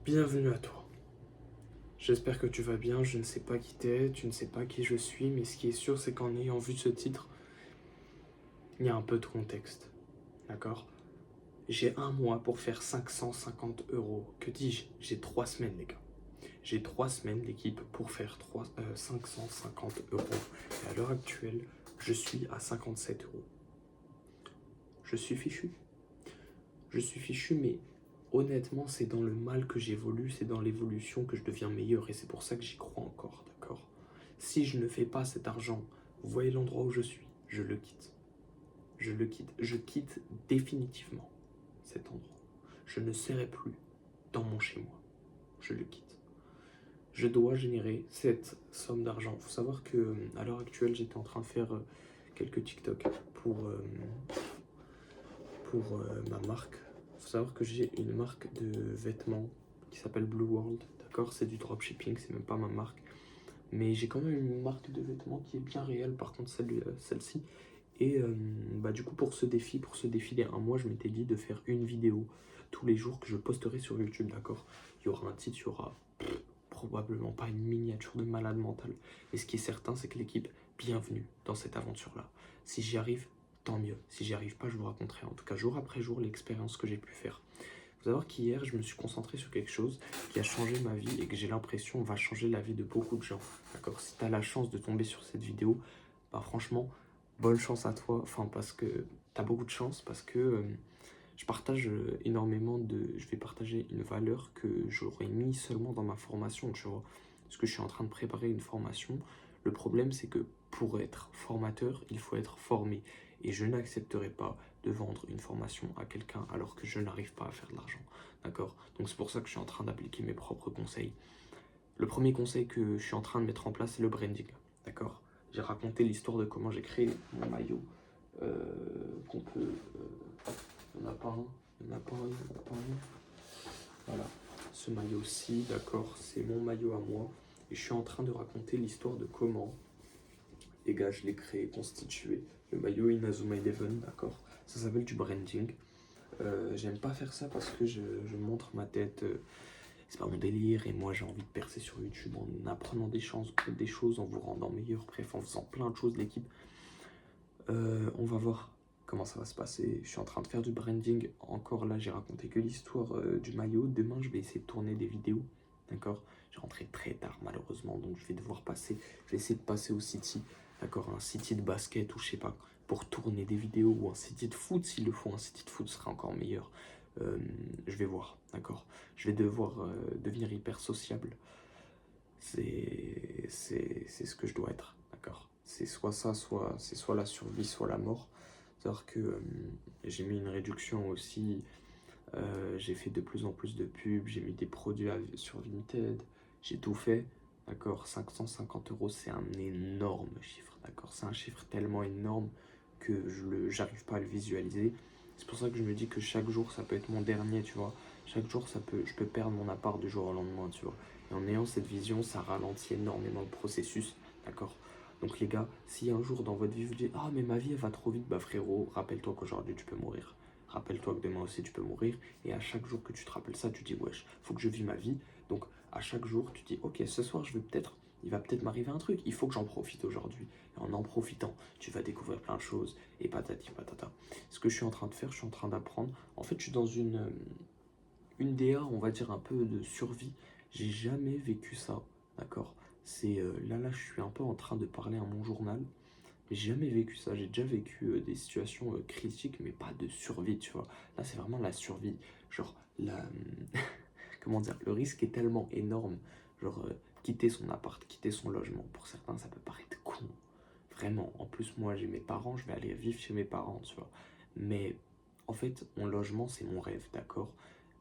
Bienvenue à toi. J'espère que tu vas bien. Je ne sais pas qui t'es, tu ne sais pas qui je suis, mais ce qui est sûr, c'est qu'en ayant vu ce titre, il y a un peu de contexte. D'accord? J'ai un mois pour faire 550 euros. Que dis-je? J'ai 3 semaines, les gars. J'ai 3 semaines d'équipe pour faire 550 euros. Et à l'heure actuelle, je suis à 57 euros. Je suis fichu. Je suis fichu, mais honnêtement, c'est dans le mal que j'évolue, c'est dans l'évolution que je deviens meilleur, et c'est pour ça que j'y crois encore, d'accord? Si je ne fais pas cet argent, vous voyez l'endroit où je suis, je le quitte. Je le quitte. Je quitte définitivement cet endroit. Je ne serai plus dans mon chez-moi. Je le quitte. Je dois générer cette somme d'argent. Il faut savoir que à l'heure actuelle, j'étais en train de faire quelques TikTok pour ma marque. Il faut savoir que j'ai une marque de vêtements qui s'appelle Blue World. D'accord, c'est du dropshipping, c'est même pas ma marque. Mais j'ai quand même une marque de vêtements qui est bien réelle, par contre celle-ci. Et du coup, pour ce défi des un mois, je m'étais dit de faire une vidéo tous les jours que je posterai sur YouTube, d'accord? Il y aura un titre, il y aura probablement pas une miniature de malade mental. Et ce qui est certain, c'est que l'équipe, bienvenue dans cette aventure-là. Si j'y arrive, tant mieux. Si j'y arrive pas, je vous raconterai en tout cas jour après jour l'expérience que j'ai pu faire. Il faut savoir qu'hier, je me suis concentré sur quelque chose qui a changé ma vie et que j'ai l'impression va changer la vie de beaucoup de gens. D'accord? Si tu as la chance de tomber sur cette vidéo, bah franchement, bonne chance à toi. Enfin, parce que tu as beaucoup de chance, parce que je partage énormément de... Je vais partager une valeur que j'aurais mis seulement dans ma formation, tu vois. Parce que je suis en train de préparer une formation. Le problème, c'est que pour être formateur, il faut être formé. Et je n'accepterai pas de vendre une formation à quelqu'un alors que je n'arrive pas à faire de l'argent. D'accord? Donc c'est pour ça que je suis en train d'appliquer mes propres conseils. Le premier conseil que je suis en train de mettre en place, c'est le branding. D'accord? J'ai raconté l'histoire de comment j'ai créé mon maillot. Qu'on peut... il n'y en a pas un, il n'y en a pas un, il n'y en a pas un. Voilà. Ce maillot-ci, d'accord, c'est mon maillot à moi. Et je suis en train de raconter l'histoire de comment, les gars, je l'ai créé, constitué. Le maillot Inazuma Eleven, d'accord? Ça s'appelle du branding. J'aime pas faire ça parce que je montre ma tête. C'est pas mon délire. Et moi, j'ai envie de percer sur YouTube en apprenant des choses, en vous rendant meilleur. Bref, en faisant plein de choses, l'équipe. On va voir comment ça va se passer. Je suis en train de faire du branding. Encore là, j'ai raconté que l'histoire du maillot. Demain, je vais essayer de tourner des vidéos. D'accord? Je vais rentrer très tard, malheureusement. Donc, je vais devoir passer. Je vais essayer de passer au City. D'accord? Un City de basket ou je sais pas. Pour tourner des vidéos ou un City de foot. S'il le faut, un City de foot sera encore meilleur. Je vais voir. D'accord? Je vais devoir devenir hyper sociable. C'est ce que je dois être. D'accord? C'est soit ça, c'est soit la survie, soit la mort. C'est-à-dire que j'ai mis une réduction aussi, j'ai fait de plus en plus de pubs, j'ai mis des produits sur Vinted, j'ai tout fait, d'accord? 550 euros, c'est un énorme chiffre, d'accord? C'est un chiffre tellement énorme que j'arrive pas à le visualiser. C'est pour ça que je me dis que chaque jour, ça peut être mon dernier, tu vois? Chaque jour, je peux perdre mon appart du jour au lendemain, tu vois? Et en ayant cette vision, ça ralentit énormément le processus, d'accord? Donc les gars, si un jour dans votre vie vous dites ah mais ma vie elle va trop vite, bah frérot, rappelle-toi qu'aujourd'hui tu peux mourir. Rappelle-toi que demain aussi tu peux mourir. Et à chaque jour que tu te rappelles ça, tu dis wesh, faut que je vis ma vie. Donc à chaque jour, tu dis ok, ce soir il va peut-être m'arriver un truc. Il faut que j'en profite aujourd'hui. Et en profitant, tu vas découvrir plein de choses. Et patati patata. Ce que je suis en train de faire, je suis en train d'apprendre. En fait, je suis dans une DA, on va dire un peu de survie. J'ai jamais vécu ça, d'accord? C'est là, je suis un peu en train de parler à mon journal. Mais j'ai jamais vécu ça. J'ai déjà vécu des situations critiques, mais pas de survie, tu vois. Là, c'est vraiment la survie. Genre, comment dire, le risque est tellement énorme. Genre, quitter son appart, quitter son logement. Pour certains, ça peut paraître con. Vraiment. En plus, moi, j'ai mes parents, je vais aller vivre chez mes parents, tu vois. Mais en fait, mon logement, c'est mon rêve, d'accord?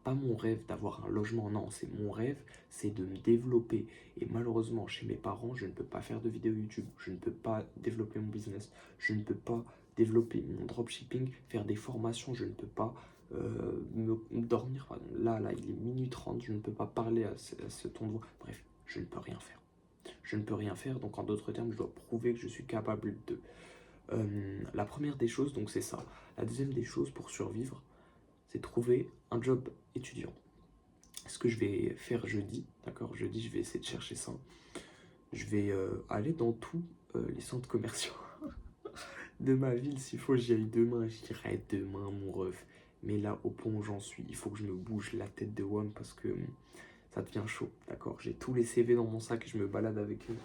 Pas mon rêve d'avoir un logement, non, c'est mon rêve, c'est de me développer. Et malheureusement, chez mes parents, je ne peux pas faire de vidéos YouTube, je ne peux pas développer mon business, je ne peux pas développer mon dropshipping, faire des formations, je ne peux pas dormir. Pardon. Là, il est minuit 30, je ne peux pas parler à ce ton de voix. Bref, je ne peux rien faire. Je ne peux rien faire, donc en d'autres termes, je dois prouver que je suis capable de. La première des choses, donc c'est ça. La deuxième des choses pour survivre, c'est trouver un job étudiant. ce que je vais faire jeudi, d'accord? Jeudi, je vais essayer de chercher ça. Je vais aller dans tous les centres commerciaux de ma ville. S'il faut, j'y aille demain. Je dirais demain, mon ref. Mais là, au point où j'en suis, il faut que je me bouge la tête de WAM parce que ça devient chaud, d'accord? J'ai tous les CV dans mon sac et je me balade avec eux.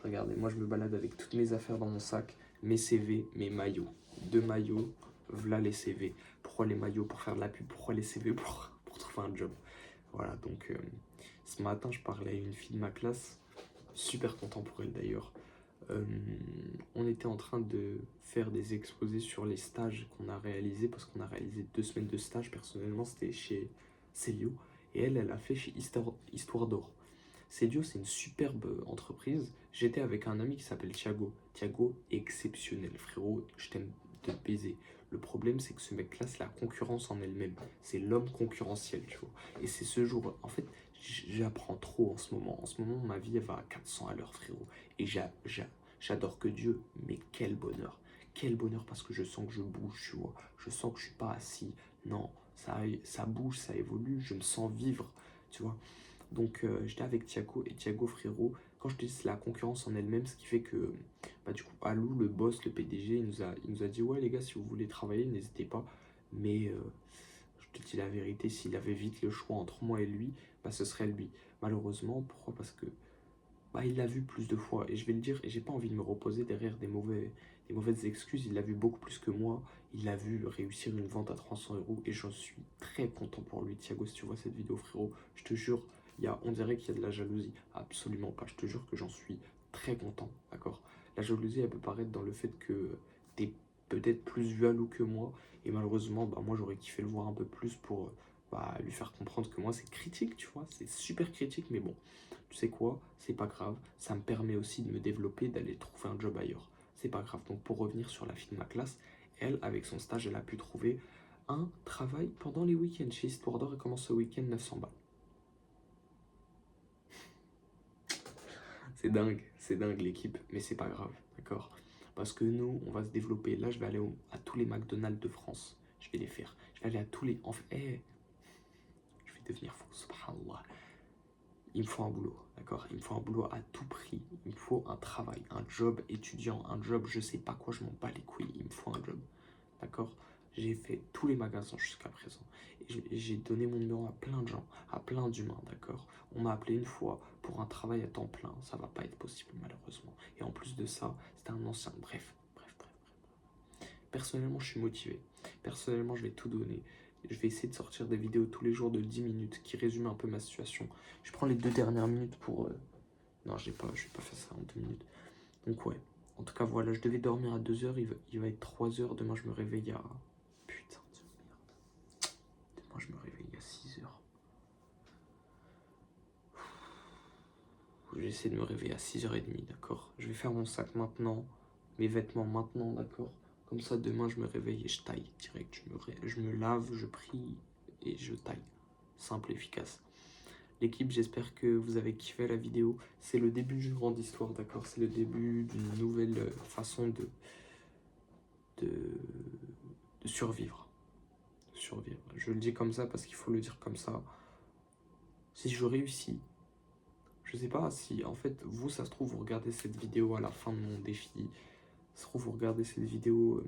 Regardez, moi je me balade avec toutes mes affaires dans mon sac, mes CV, mes maillots. 2 maillots, voilà les CV. Pourquoi les maillots? Pour faire de la pub. Pourquoi les CV? Pour trouver un job. Voilà, donc ce matin, je parlais à une fille de ma classe, super content pour elle d'ailleurs. On était en train de faire des exposés sur les stages qu'on a réalisés, parce qu'on a réalisé 2 semaines de stage. Personnellement, c'était chez Célio, et elle a fait chez Histoire d'Or. Célio, c'est une superbe entreprise. J'étais avec un ami qui s'appelle Thiago. Thiago est exceptionnel, frérot, je t'aime de baiser. Le problème, c'est que ce mec-là, c'est la concurrence en elle-même. C'est l'homme concurrentiel, tu vois. Et c'est ce jour, en fait, j'apprends trop en ce moment. En ce moment, ma vie, elle va à 400 à l'heure, frérot. Et j'adore que Dieu, mais quel bonheur. Quel bonheur, parce que je sens que je bouge, tu vois. Je sens que je suis pas assis. Non, ça bouge, ça évolue. Je me sens vivre, tu vois. Donc j'étais avec Thiago, et Thiago, frérot, quand je te dis c'est la concurrence en elle-même, ce qui fait que bah, du coup Alou, le boss, le PDG, il nous a dit ouais les gars, si vous voulez travailler, n'hésitez pas. Mais je te dis la vérité, s'il avait vite le choix entre moi et lui, bah, ce serait lui. Malheureusement, pourquoi? Parce que bah, il l'a vu plus de fois, et je vais le dire, et j'ai pas envie de me reposer derrière des mauvaises excuses. Il l'a vu beaucoup plus que moi. Il l'a vu réussir une vente à 300 € et j'en suis très content pour lui. Thiago, si tu vois cette vidéo, frérot, je te jure, on dirait qu'il y a de la jalousie. Absolument pas. Je te jure que j'en suis très content, d'accord? La jalousie, elle peut paraître dans le fait que t'es peut-être plus jaloux que moi, et malheureusement, bah, moi, j'aurais kiffé le voir un peu plus pour bah, lui faire comprendre que moi, c'est critique, tu vois, c'est super critique, mais bon, tu sais quoi, c'est pas grave, ça me permet aussi de me développer, d'aller trouver un job ailleurs. C'est pas grave. Donc pour revenir sur la fille de ma classe, elle, avec son stage, elle a pu trouver un travail pendant les week-ends chez Histoire d'Or. Elle commence ce week-end 900 balles. C'est dingue l'équipe, mais c'est pas grave, d'accord? Parce que nous, on va se développer. Là, je vais aller à tous les McDonald's de France. Je vais les faire. Je vais aller à tous les... En fait, je vais devenir fou, subhanallah. Il me faut un boulot, d'accord? Il me faut un boulot à tout prix. Il me faut un travail, un job étudiant, un job, je sais pas quoi, je m'en bats les couilles. Il me faut un job, d'accord? J'ai fait tous les magasins jusqu'à présent. Et j'ai donné mon numéro à plein de gens, à plein d'humains, d'accord? On m'a appelé une fois pour un travail à temps plein. Ça va pas être possible, malheureusement. Et en plus de ça, c'était un ancien. Bref. Personnellement, je suis motivé. Personnellement, je vais tout donner. Je vais essayer de sortir des vidéos tous les jours de 10 minutes qui résument un peu ma situation. Je prends les 2 dernières minutes pour... Non, je vais pas faire ça en 2 minutes. Donc ouais. En tout cas, voilà, je devais dormir à 2 heures. Il va être 3 heures. Demain, je me réveille à... Putain de merde. Demain, je me réveille à 6 heures. Je vais essayer de me réveiller à 6h30, d'accord? Je vais faire mon sac maintenant, mes vêtements maintenant, d'accord? Comme ça, demain, je me réveille et je taille direct. Je me lave, je prie et je taille. Simple, efficace. L'équipe, j'espère que vous avez kiffé la vidéo. C'est le début d'une grande histoire, d'accord? C'est le début d'une nouvelle façon de, de survivre. Survivre. Je le dis comme ça parce qu'il faut le dire comme ça. Si je réussis, je sais pas si, en fait, vous, ça se trouve, vous regardez cette vidéo à la fin de mon défi. Ça se trouve, vous regardez cette vidéo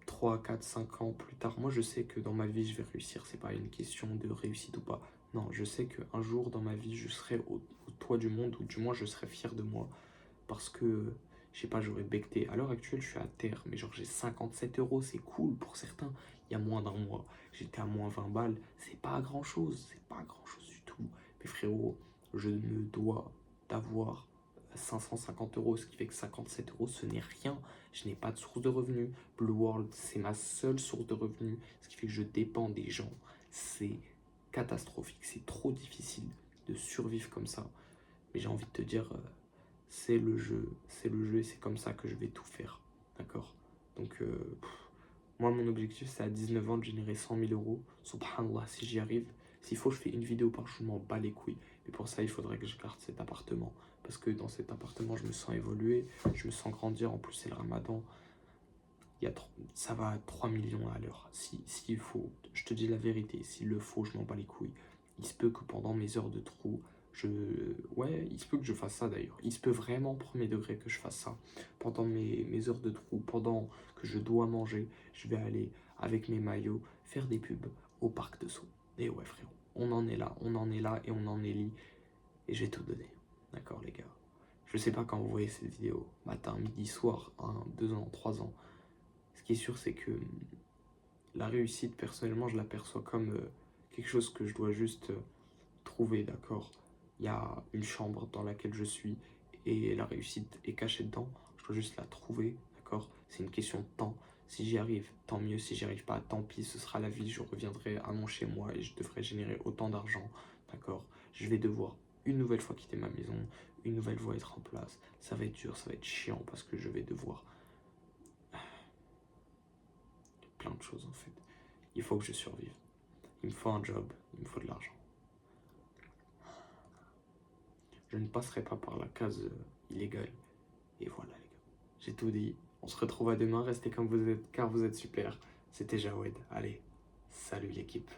3, 4, 5 ans plus tard. Moi, je sais que dans ma vie, je vais réussir. C'est pas une question de réussite ou pas. Non, je sais qu'un jour dans ma vie, je serai au toit du monde, ou du moins, je serai fier de moi. Parce que, je sais pas, j'aurais becté. À l'heure actuelle, je suis à terre, mais genre, j'ai 57 €. C'est cool pour certains. Il y a moins d'un mois, j'étais à moins 20 balles. C'est pas grand chose. C'est pas grand chose du tout. Mais frérot, je me dois d'avoir 550 €, ce qui fait que 57 €, ce n'est rien. Je n'ai pas de source de revenus. Blue World, c'est ma seule source de revenus, ce qui fait que je dépends des gens. C'est catastrophique, c'est trop difficile de survivre comme ça. Mais j'ai envie de te dire, c'est le jeu et c'est comme ça que je vais tout faire, d'accord? Donc, moi, mon objectif, c'est à 19 ans de générer 100 000 €. Subhanallah, si j'y arrive, s'il faut, je fais une vidéo par jour, je m'en bats les couilles. Mais pour ça, il faudrait que je garde cet appartement. Parce que dans cet appartement, je me sens évoluer, je me sens grandir. En plus, c'est le ramadan. Ça va à 3 millions à l'heure. S'il faut, je te te dis la vérité, s'il le faut, je m'en bats les couilles. Il se peut que pendant mes heures de trou, ouais, il se peut que je fasse ça d'ailleurs. Il se peut vraiment, premier degré, que je fasse ça. Pendant mes heures de trou, pendant que je dois manger, je vais aller avec mes maillots faire des pubs au parc de Sceaux. Et ouais, frérot, on en est là et on en est lit. Et j'ai tout donné. D'accord, les gars? Je sais pas quand vous voyez cette vidéo, matin, midi, soir, 1, 2 ans, 3 ans. Ce qui est sûr, c'est que la réussite, personnellement, je l'aperçois comme quelque chose que je dois juste trouver, d'accord? Il y a une chambre dans laquelle je suis et la réussite est cachée dedans. Je dois juste la trouver, d'accord? C'est une question de temps. Si j'y arrive, tant mieux. Si j'y arrive pas, tant pis, ce sera la vie. Je reviendrai à mon chez moi et je devrais générer autant d'argent, d'accord? Je vais devoir une nouvelle fois quitter ma maison, une nouvelle fois être en place. Ça va être dur, ça va être chiant parce que je vais devoir plein de choses en fait. Il faut que je survive. Il me faut un job, il me faut de l'argent. Je ne passerai pas par la case illégale. Et voilà les gars, j'ai tout dit. On se retrouve à demain, restez comme vous êtes car vous êtes super. C'était Jawed. Allez, salut l'équipe.